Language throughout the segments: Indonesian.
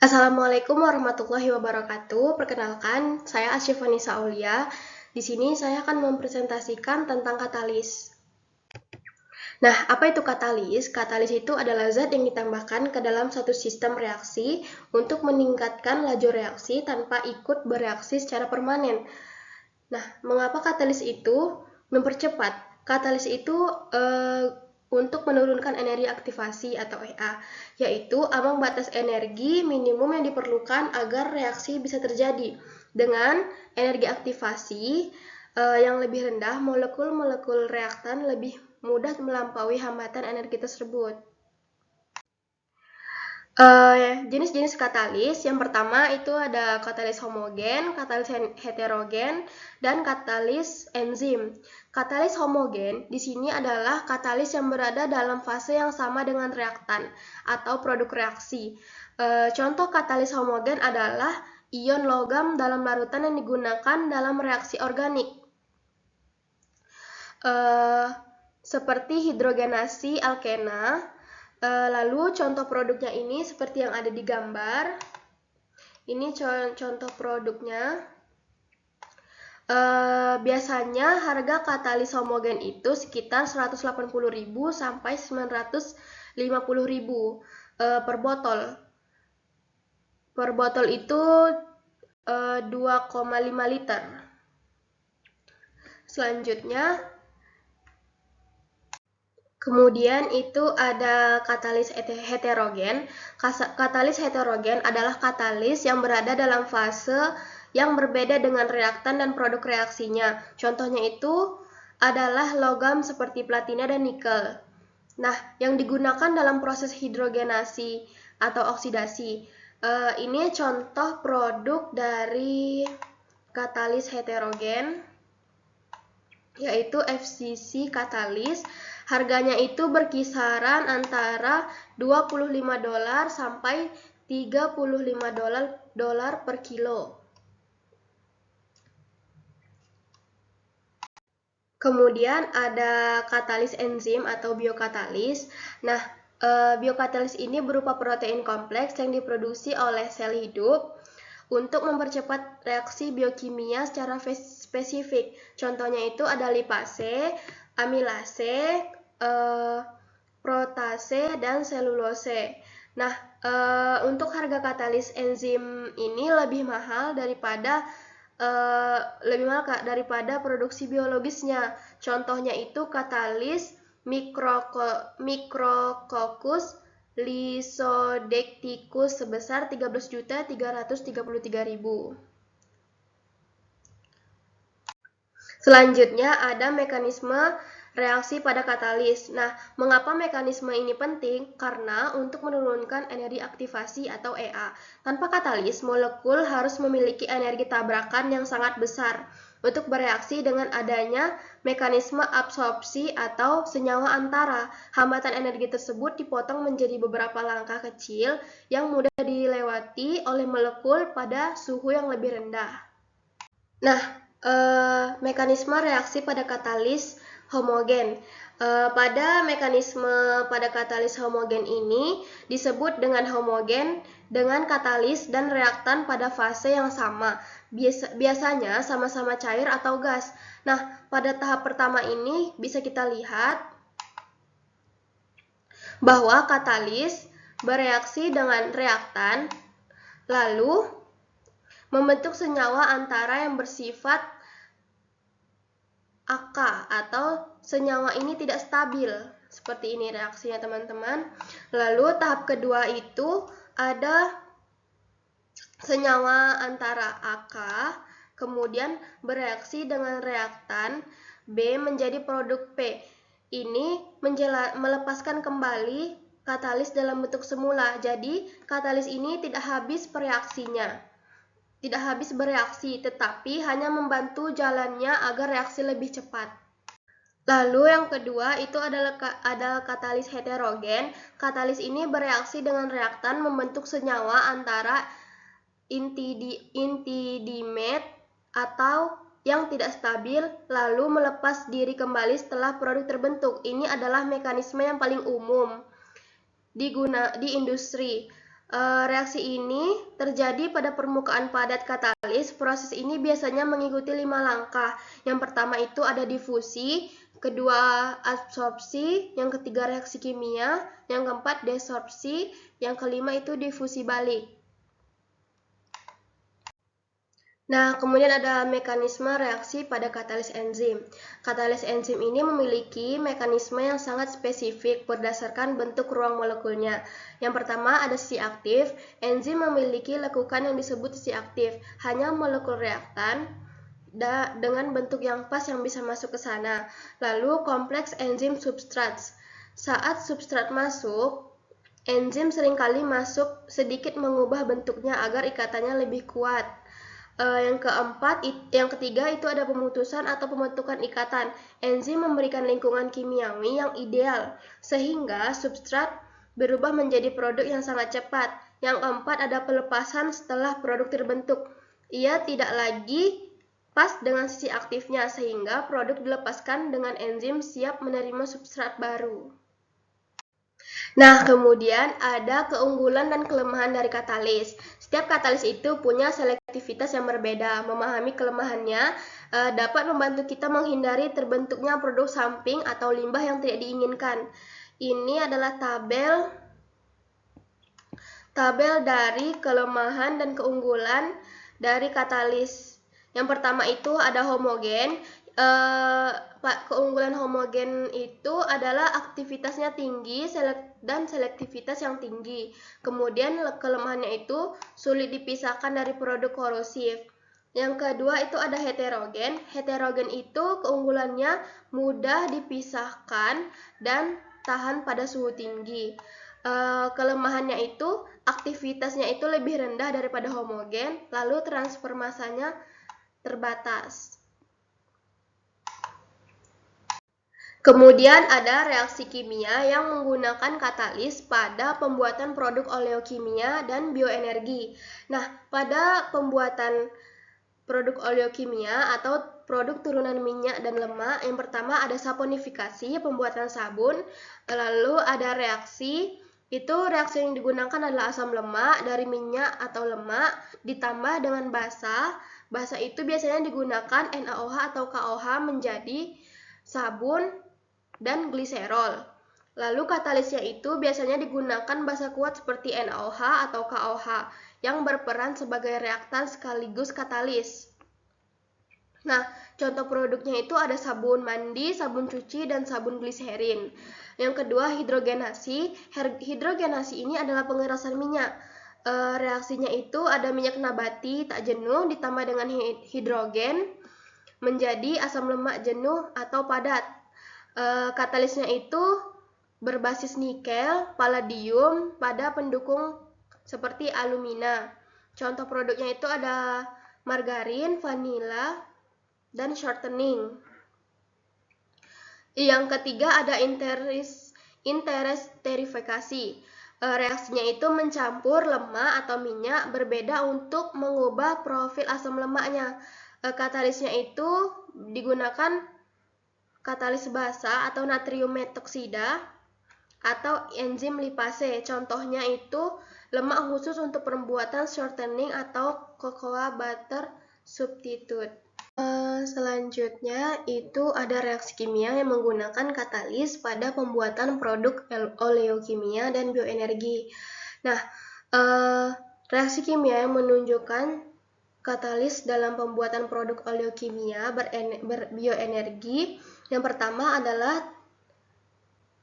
Assalamualaikum warahmatullahi wabarakatuh. Perkenalkan, saya Asyifanisa Aulia. Di sini saya akan mempresentasikan tentang katalis. Nah, apa itu katalis? Katalis itu adalah zat yang ditambahkan ke dalam satu sistem reaksi untuk meningkatkan laju reaksi tanpa ikut bereaksi secara permanen. Nah, mengapa katalis itu mempercepat? Katalis itu untuk menurunkan energi aktivasi atau EA, yaitu ambang batas energi minimum yang diperlukan agar reaksi bisa terjadi. Dengan energi aktivasi yang lebih rendah, molekul-molekul reaktan lebih mudah melampaui hambatan energi tersebut. Jenis-jenis katalis, yang pertama itu ada katalis homogen, katalis heterogen, dan katalis enzim. Katalis homogen di sini adalah katalis yang berada dalam fase yang sama dengan reaktan atau produk reaksi. Contoh katalis homogen adalah ion logam dalam larutan yang digunakan dalam reaksi organik. Seperti hidrogenasi alkena. Lalu contoh produknya ini seperti yang ada di gambar. Ini contoh produknya. Biasanya harga katalis homogen itu sekitar 180.000 sampai 950.000 per botol. Per botol itu 2,5 liter. Selanjutnya, kemudian itu ada katalis heterogen. Katalis heterogen adalah katalis yang berada dalam fase yang berbeda dengan reaktan dan produk reaksinya. Contohnya itu adalah logam seperti platina dan nikel. Nah, yang digunakan dalam proses hidrogenasi atau oksidasi. Ini contoh produk dari katalis heterogen, yaitu FCC katalis. Harganya itu berkisaran antara $25 sampai $35 per kilo. Kemudian ada katalis enzim atau biokatalis. Nah, biokatalis ini berupa protein kompleks yang diproduksi oleh sel hidup untuk mempercepat reaksi biokimia secara spesifik. Contohnya itu ada lipase, amilase, protase, dan selulose. Nah, untuk harga katalis enzim ini lebih mahal daripada produksi biologisnya. Contohnya itu katalis Micrococcus lysodecticus sebesar 13.333.000. Selanjutnya ada mekanisme reaksi pada katalis. Nah, mengapa mekanisme ini penting? Karena untuk menurunkan energi aktivasi atau EA. Tanpa katalis, molekul harus memiliki energi tabrakan yang sangat besar untuk bereaksi dengan adanya mekanisme absorpsi atau senyawa antara. Hambatan energi tersebut dipotong menjadi beberapa langkah kecil yang mudah dilewati oleh molekul pada suhu yang lebih rendah. Nah, mekanisme reaksi pada katalis homogen. Pada mekanisme pada katalis homogen ini disebut dengan homogen dengan katalis dan reaktan pada fase yang sama. Biasanya sama-sama cair atau gas. Nah, pada tahap pertama ini bisa kita lihat bahwa katalis bereaksi dengan reaktan, lalu membentuk senyawa antara yang bersifat AK atau senyawa ini tidak stabil. Seperti ini reaksinya teman-teman. Lalu tahap kedua itu ada senyawa antara AK, kemudian bereaksi dengan reaktan B menjadi produk P. Ini melepaskan kembali katalis dalam bentuk semula. Jadi katalis ini tidak habis bereaksi, tetapi hanya membantu jalannya agar reaksi lebih cepat. Lalu yang kedua itu adalah katalis heterogen. Katalis ini bereaksi dengan reaktan membentuk senyawa antara inti dimet atau yang tidak stabil, lalu melepas diri kembali setelah produk terbentuk. Ini adalah mekanisme yang paling umum di industri. Reaksi ini terjadi pada permukaan padat katalis. Proses ini biasanya mengikuti 5 langkah. Yang pertama itu ada difusi, kedua absorpsi, yang ketiga reaksi kimia, yang keempat desorpsi, yang kelima itu difusi balik. Nah, kemudian ada mekanisme reaksi pada katalis enzim. Katalis enzim ini memiliki mekanisme yang sangat spesifik berdasarkan bentuk ruang molekulnya. Yang pertama ada sisi aktif. Enzim memiliki lekukan yang disebut sisi aktif. Hanya molekul reaktan dengan bentuk yang pas yang bisa masuk ke sana. Lalu kompleks enzim substrat. Saat substrat masuk, enzim seringkali masuk sedikit mengubah bentuknya agar ikatannya lebih kuat. Yang ketiga itu ada pemutusan atau pembentukan ikatan. Enzim memberikan lingkungan kimiawi yang ideal sehingga substrat berubah menjadi produk yang sangat cepat. Yang keempat ada pelepasan setelah produk terbentuk. Ia tidak lagi pas dengan sisi aktifnya sehingga produk dilepaskan dengan enzim siap menerima substrat baru. Nah, kemudian ada keunggulan dan kelemahan dari katalis. Setiap katalis itu punya selektivitas yang berbeda. Memahami kelemahannya dapat membantu kita menghindari terbentuknya produk samping atau limbah yang tidak diinginkan. Ini adalah tabel dari kelemahan dan keunggulan dari katalis. Yang pertama itu ada homogen. Keunggulan homogen itu adalah aktivitasnya tinggi dan selektivitas yang tinggi. Kemudian kelemahannya itu sulit dipisahkan dari produk korosif. Yang kedua itu ada heterogen. Heterogen itu keunggulannya mudah dipisahkan dan tahan pada suhu tinggi. Kelemahannya itu aktivitasnya itu lebih rendah daripada homogen, lalu transfer masanya terbatas. Kemudian ada reaksi kimia yang menggunakan katalis pada pembuatan produk oleokimia dan bioenergi. Nah, pada pembuatan produk oleokimia atau produk turunan minyak dan lemak, yang pertama ada saponifikasi, pembuatan sabun, lalu ada reaksi, itu reaksi yang digunakan adalah asam lemak dari minyak atau lemak ditambah dengan basa. Basa itu biasanya digunakan NaOH atau KOH menjadi sabun dan gliserol. Lalu katalisnya itu biasanya digunakan basa kuat seperti NaOH atau KOH yang berperan sebagai reaktan sekaligus katalis. Nah, contoh produknya itu ada sabun mandi, sabun cuci, dan sabun gliserin. Yang kedua, hidrogenasi. Hidrogenasi ini adalah pengerasan minyak. Reaksinya itu ada minyak nabati tak jenuh ditambah dengan hidrogen menjadi asam lemak jenuh atau padat. Katalisnya itu berbasis nikel, palladium pada pendukung seperti alumina. Contoh produknya itu ada margarin, vanila, dan shortening. Yang ketiga ada interesterifikasi. Reaksinya itu mencampur lemak atau minyak berbeda untuk mengubah profil asam lemaknya. Katalisnya itu digunakan katalis basa atau natrium metoksida atau enzim lipase. Contohnya itu lemak khusus untuk pembuatan shortening atau cocoa butter substitute. Selanjutnya itu ada reaksi kimia yang menggunakan katalis pada pembuatan produk oleokimia dan bioenergi. Nah, reaksi kimia yang menunjukkan katalis dalam pembuatan produk oleokimia berbioenergi yang pertama adalah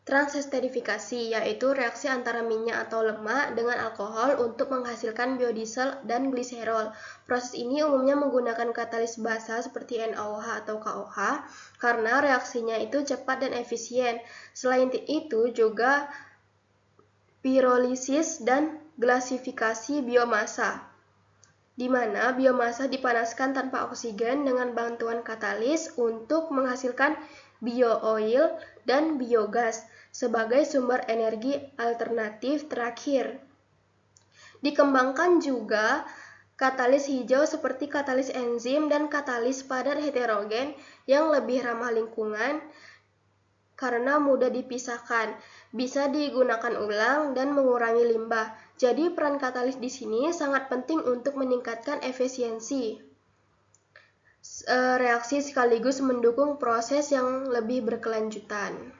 transesterifikasi, yaitu reaksi antara minyak atau lemak dengan alkohol untuk menghasilkan biodiesel dan gliserol. Proses ini umumnya menggunakan katalis basa seperti NaOH atau KOH karena reaksinya itu cepat dan efisien. Selain itu juga pirolisis dan glasifikasi biomasa, di mana biomasa dipanaskan tanpa oksigen dengan bantuan katalis untuk menghasilkan bio-oil dan biogas sebagai sumber energi alternatif terakhir. Dikembangkan juga katalis hijau seperti katalis enzim dan katalis padat heterogen yang lebih ramah lingkungan karena mudah dipisahkan, bisa digunakan ulang, dan mengurangi limbah. Jadi peran katalis di sini sangat penting untuk meningkatkan efisiensi reaksi sekaligus mendukung proses yang lebih berkelanjutan.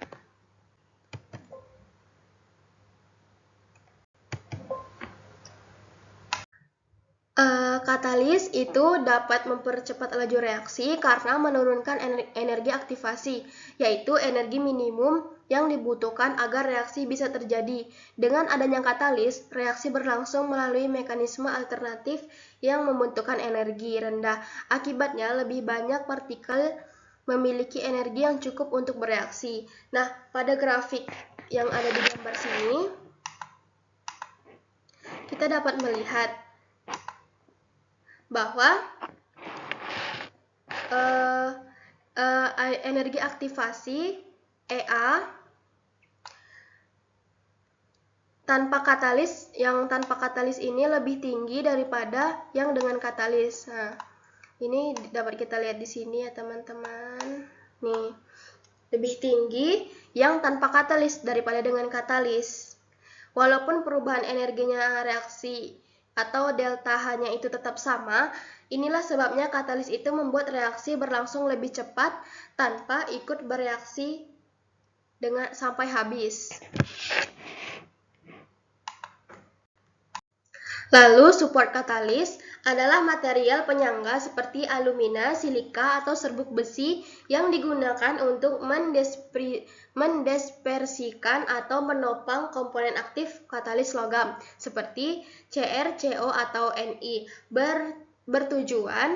Katalis itu dapat mempercepat laju reaksi karena menurunkan energi aktivasi, yaitu energi minimum yang dibutuhkan agar reaksi bisa terjadi. Dengan adanya katalis, reaksi berlangsung melalui mekanisme alternatif yang membutuhkan energi rendah. Akibatnya, lebih banyak partikel memiliki energi yang cukup untuk bereaksi. Nah, pada grafik yang ada di gambar sini, kita dapat melihat bahwa energi aktivasi EA tanpa katalis, yang tanpa katalis ini lebih tinggi daripada yang dengan katalis. Nah, ini dapat kita lihat di sini ya teman-teman. Nih, lebih tinggi yang tanpa katalis daripada dengan katalis. Walaupun perubahan energinya reaksi atau delta H-nya itu tetap sama, inilah sebabnya katalis itu membuat reaksi berlangsung lebih cepat tanpa ikut bereaksi dengan sampai habis. Lalu support katalis adalah material penyangga seperti alumina, silika, atau serbuk besi yang digunakan untuk mendispersikan atau menopang komponen aktif katalis logam seperti Cr, Co, atau Ni, bertujuan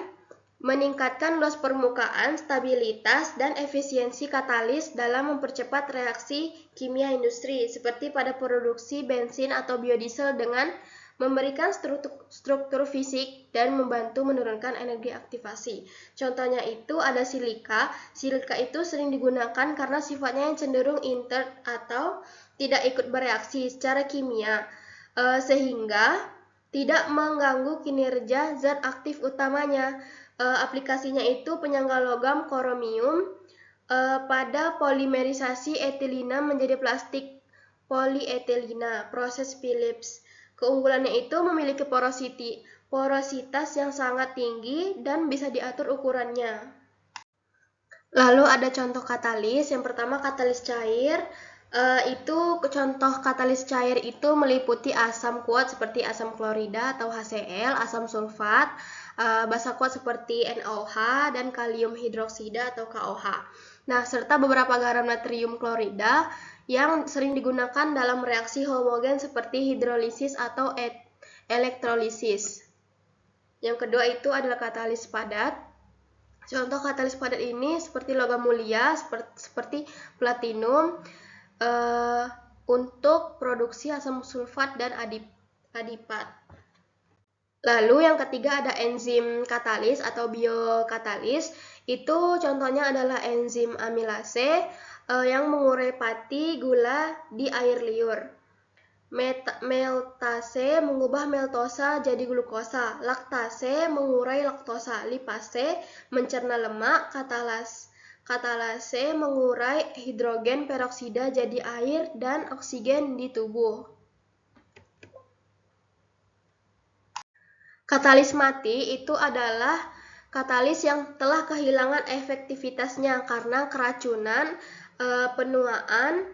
meningkatkan luas permukaan, stabilitas, dan efisiensi katalis dalam mempercepat reaksi kimia industri seperti pada produksi bensin atau biodiesel dengan memberikan struktur fisik dan membantu menurunkan energi aktivasi. Contohnya itu ada silika. Silika itu sering digunakan karena sifatnya yang cenderung intert atau tidak ikut bereaksi secara kimia, sehingga tidak mengganggu kinerja zat aktif utamanya. Aplikasinya itu penyangga logam kromium pada polimerisasi etilina menjadi plastik polietilina, proses Phillips. Keunggulannya itu memiliki porositas yang sangat tinggi dan bisa diatur ukurannya. Lalu ada contoh katalis. Yang pertama katalis cair. Contoh katalis cair itu meliputi asam kuat seperti asam klorida atau HCl, asam sulfat, basa kuat seperti NaOH, dan kalium hidroksida atau KOH. Nah, serta beberapa garam natrium klorida yang sering digunakan dalam reaksi homogen seperti hidrolisis atau elektrolisis. Yang kedua itu adalah katalis padat. Contoh katalis padat ini seperti logam mulia, seperti platinum, untuk produksi asam sulfat dan adipat. Lalu yang ketiga ada enzim katalis atau biokatalis. Itu contohnya adalah enzim amilase yang mengurai pati gula di air liur. Meltase mengubah meltosa jadi glukosa. Laktase mengurai laktosa. Lipase mencerna lemak. Katalase mengurai hidrogen peroksida jadi air dan oksigen di tubuh. Katalis mati itu adalah katalis yang telah kehilangan efektivitasnya karena keracunan, penuaan,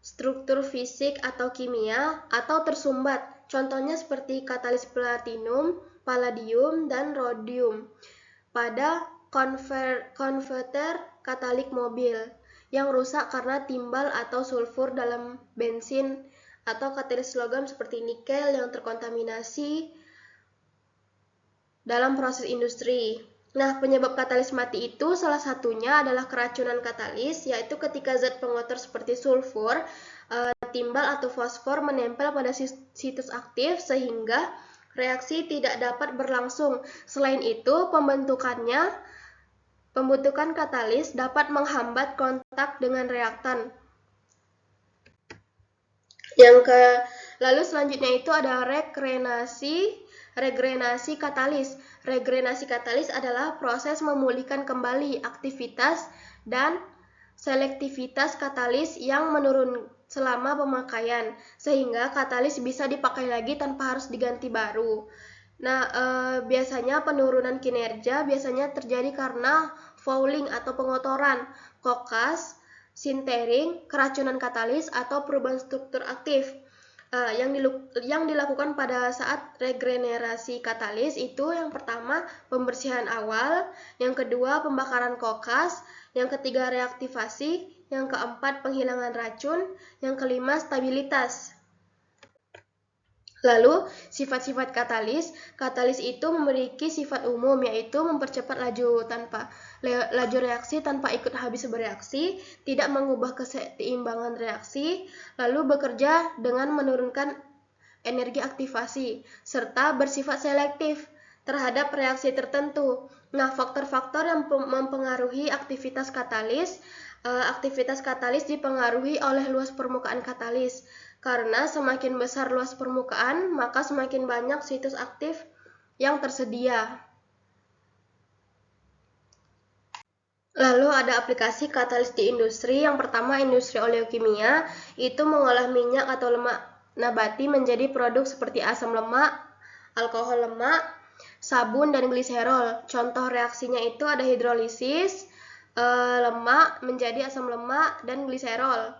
struktur fisik atau kimia, atau tersumbat. Contohnya seperti katalis platinum, palladium, dan rhodium pada konverter katalik mobil yang rusak karena timbal atau sulfur dalam bensin, atau katalis logam seperti nikel yang terkontaminasi dalam proses industri. Nah, penyebab katalis mati itu salah satunya adalah keracunan katalis, yaitu ketika zat pengotor seperti sulfur, timbal atau fosfor menempel pada situs aktif sehingga reaksi tidak dapat berlangsung. Selain itu, pembentukan katalis dapat menghambat kontak dengan reaktan. Lalu selanjutnya itu ada regrenasi katalis. Regrenasi katalis adalah proses memulihkan kembali aktivitas dan selektivitas katalis yang menurun selama pemakaian, sehingga katalis bisa dipakai lagi tanpa harus diganti baru. Nah, biasanya penurunan kinerja biasanya terjadi karena fouling atau pengotoran, kokas, sintering, keracunan katalis, atau perubahan struktur aktif. Yang dilakukan pada saat regenerasi katalis itu yang pertama pembersihan awal, yang kedua pembakaran kokas, yang ketiga reaktivasi, yang keempat penghilangan racun, yang kelima stabilitas. Lalu, sifat-sifat katalis. Katalis itu memiliki sifat umum, yaitu mempercepat laju reaksi tanpa ikut habis bereaksi, tidak mengubah keseimbangan reaksi, lalu bekerja dengan menurunkan energi aktivasi, serta bersifat selektif terhadap reaksi tertentu. Nah, faktor-faktor yang mempengaruhi aktivitas katalis. Aktivitas katalis dipengaruhi oleh luas permukaan katalis. Karena semakin besar luas permukaan, maka semakin banyak situs aktif yang tersedia. Lalu ada aplikasi katalis di industri. Yang pertama, industri oleokimia, itu mengolah minyak atau lemak nabati menjadi produk seperti asam lemak, alkohol lemak, sabun, dan gliserol. Contoh reaksinya itu ada hidrolisis, lemak menjadi asam lemak, dan gliserol.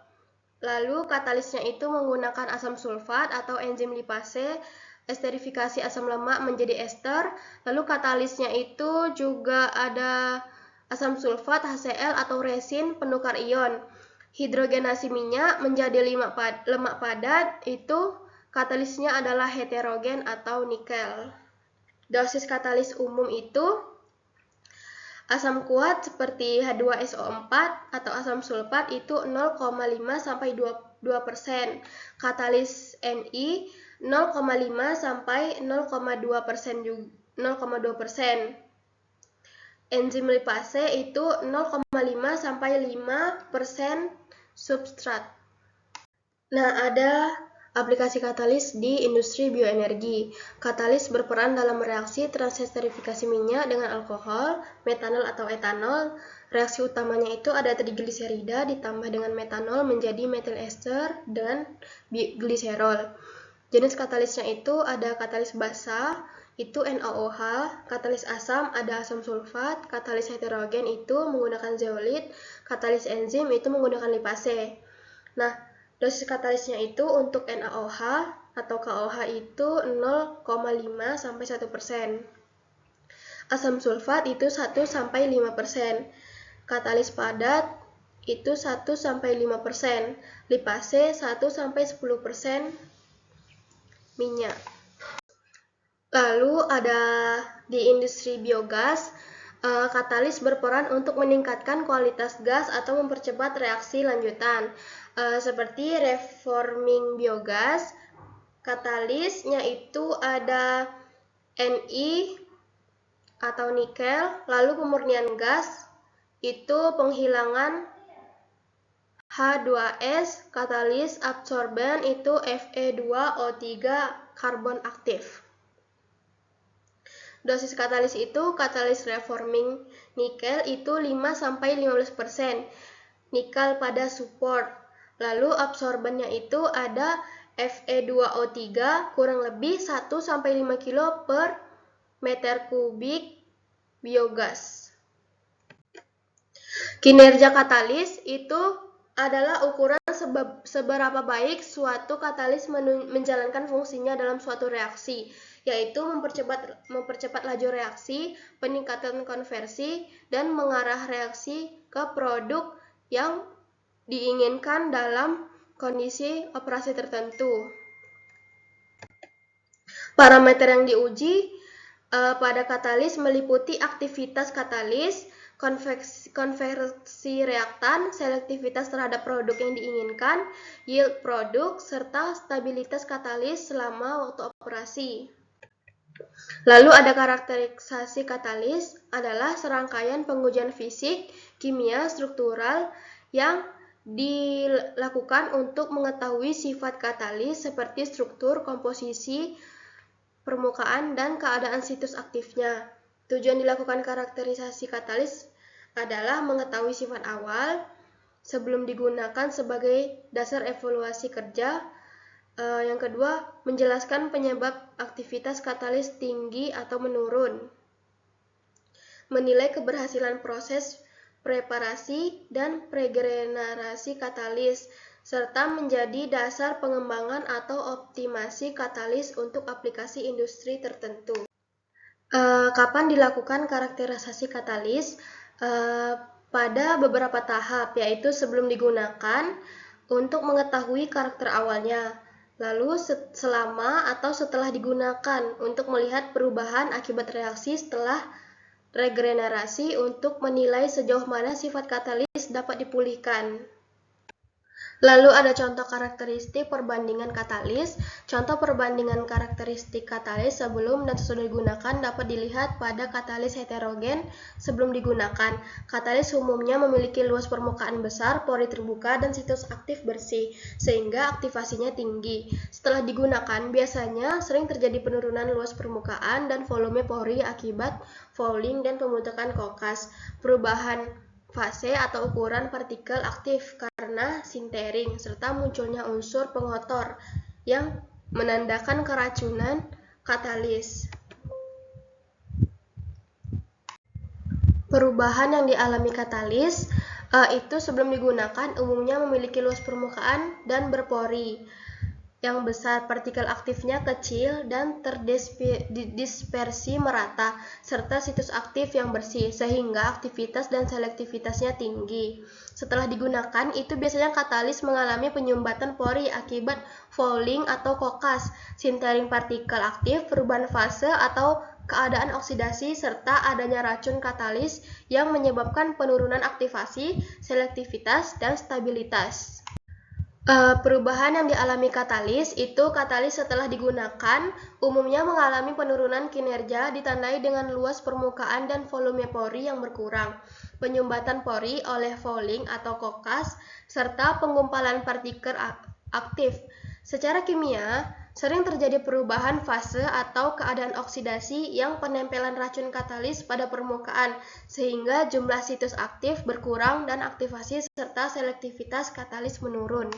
Lalu katalisnya itu menggunakan asam sulfat atau enzim lipase, esterifikasi asam lemak menjadi ester. Lalu katalisnya itu juga ada asam sulfat, HCl atau resin penukar ion. Hidrogenasi minyak menjadi lemak padat, itu katalisnya adalah heterogen atau nikel. Dosis katalis umum itu asam kuat seperti H2SO4 atau asam sulfat itu 0,5 sampai 2%. Katalis Ni 0,5 sampai 0,2% juga 0,2%. Enzim lipase itu 0,5 sampai 5% substrat. Nah, ada aplikasi katalis di industri bioenergi. Katalis berperan dalam reaksi transesterifikasi minyak dengan alkohol, metanol atau etanol. Reaksi utamanya itu ada trigliserida ditambah dengan metanol menjadi metil ester dan gliserol. Jenis katalisnya itu ada katalis basa, itu NaOH, katalis asam ada asam sulfat, katalis heterogen itu menggunakan zeolit, katalis enzim itu menggunakan lipase. Nah, dosis katalisnya itu untuk NaOH atau KOH itu 0,5 sampai 1%. Asam sulfat itu 1 sampai 5%. Katalis padat itu 1 sampai 5%. Lipase 1 sampai 10% minyak. Lalu ada di industri biogas, katalis berperan untuk meningkatkan kualitas gas atau mempercepat reaksi lanjutan. Seperti reforming biogas, katalisnya itu ada Ni atau nikel, lalu pemurnian gas itu penghilangan H2S, katalis absorben itu Fe2O3 karbon aktif. Dosis katalis itu katalis reforming nikel itu 5 sampai 15%. Nikel pada support. Lalu absorbennya itu ada Fe2O3 kurang lebih 1 sampai 5 kilo per meter kubik biogas. Kinerja katalis itu adalah ukuran seberapa baik suatu katalis menjalankan fungsinya dalam suatu reaksi, yaitu mempercepat laju reaksi, peningkatan konversi, dan mengarah reaksi ke produk yang diinginkan dalam kondisi operasi tertentu. Parameter yang diuji pada katalis meliputi aktivitas katalis, konversi reaktan, selektivitas terhadap produk yang diinginkan, yield produk, serta stabilitas katalis selama waktu operasi. Lalu ada karakterisasi katalis adalah serangkaian pengujian fisik, kimia, struktural yang dilakukan untuk mengetahui sifat katalis seperti struktur, komposisi, permukaan, dan keadaan situs aktifnya. Tujuan dilakukan karakterisasi katalis adalah mengetahui sifat awal, sebelum digunakan sebagai dasar evaluasi kerja. Yang kedua, menjelaskan penyebab aktivitas katalis tinggi atau menurun. Menilai keberhasilan proses preparasi dan pregenerasi katalis, serta menjadi dasar pengembangan atau optimasi katalis untuk aplikasi industri tertentu. Kapan dilakukan karakterisasi katalis? Pada beberapa tahap, yaitu sebelum digunakan untuk mengetahui karakter awalnya, lalu selama atau setelah digunakan untuk melihat perubahan akibat reaksi setelah regenerasi untuk menilai sejauh mana sifat katalis dapat dipulihkan. Lalu ada contoh karakteristik perbandingan katalis. Contoh perbandingan karakteristik katalis sebelum dan sesudah digunakan dapat dilihat pada katalis heterogen sebelum digunakan. Katalis umumnya memiliki luas permukaan besar, pori terbuka, dan situs aktif bersih, sehingga aktivasinya tinggi. Setelah digunakan, biasanya sering terjadi penurunan luas permukaan dan volume pori akibat fouling dan pembentukan kokas. Perubahan fase atau ukuran partikel aktif karena sintering, serta munculnya unsur pengotor yang menandakan keracunan katalis. Perubahan yang dialami katalis itu sebelum digunakan umumnya memiliki luas permukaan dan berpori yang besar, partikel aktifnya kecil dan terdispersi merata, serta situs aktif yang bersih, sehingga aktivitas dan selektivitasnya tinggi. Setelah digunakan, itu biasanya katalis mengalami penyumbatan pori akibat fouling atau kokas, sintering partikel aktif, perubahan fase atau keadaan oksidasi, serta adanya racun katalis yang menyebabkan penurunan aktivasi, selektivitas, dan stabilitas. Perubahan yang dialami katalis itu katalis setelah digunakan umumnya mengalami penurunan kinerja ditandai dengan luas permukaan dan volume pori yang berkurang, penyumbatan pori oleh fouling atau kokas, serta penggumpalan partikel aktif. Secara kimia, sering terjadi perubahan fase atau keadaan oksidasi yang penempelan racun katalis pada permukaan, sehingga jumlah situs aktif berkurang dan aktivasi serta selektivitas katalis menurun.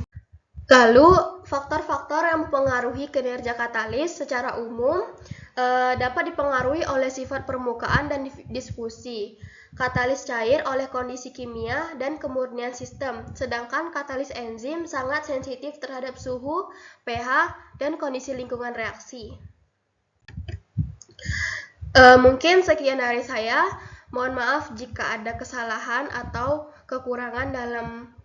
Lalu, faktor-faktor yang mempengaruhi kinerja katalis secara umum dapat dipengaruhi oleh sifat permukaan dan difusi. Katalis cair oleh kondisi kimia dan kemurnian sistem, sedangkan katalis enzim sangat sensitif terhadap suhu, pH, dan kondisi lingkungan reaksi. Mungkin sekian dari saya. Mohon maaf jika ada kesalahan atau kekurangan dalam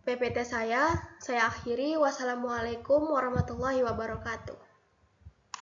PPT saya akhiri. Wassalamualaikum warahmatullahi wabarakatuh.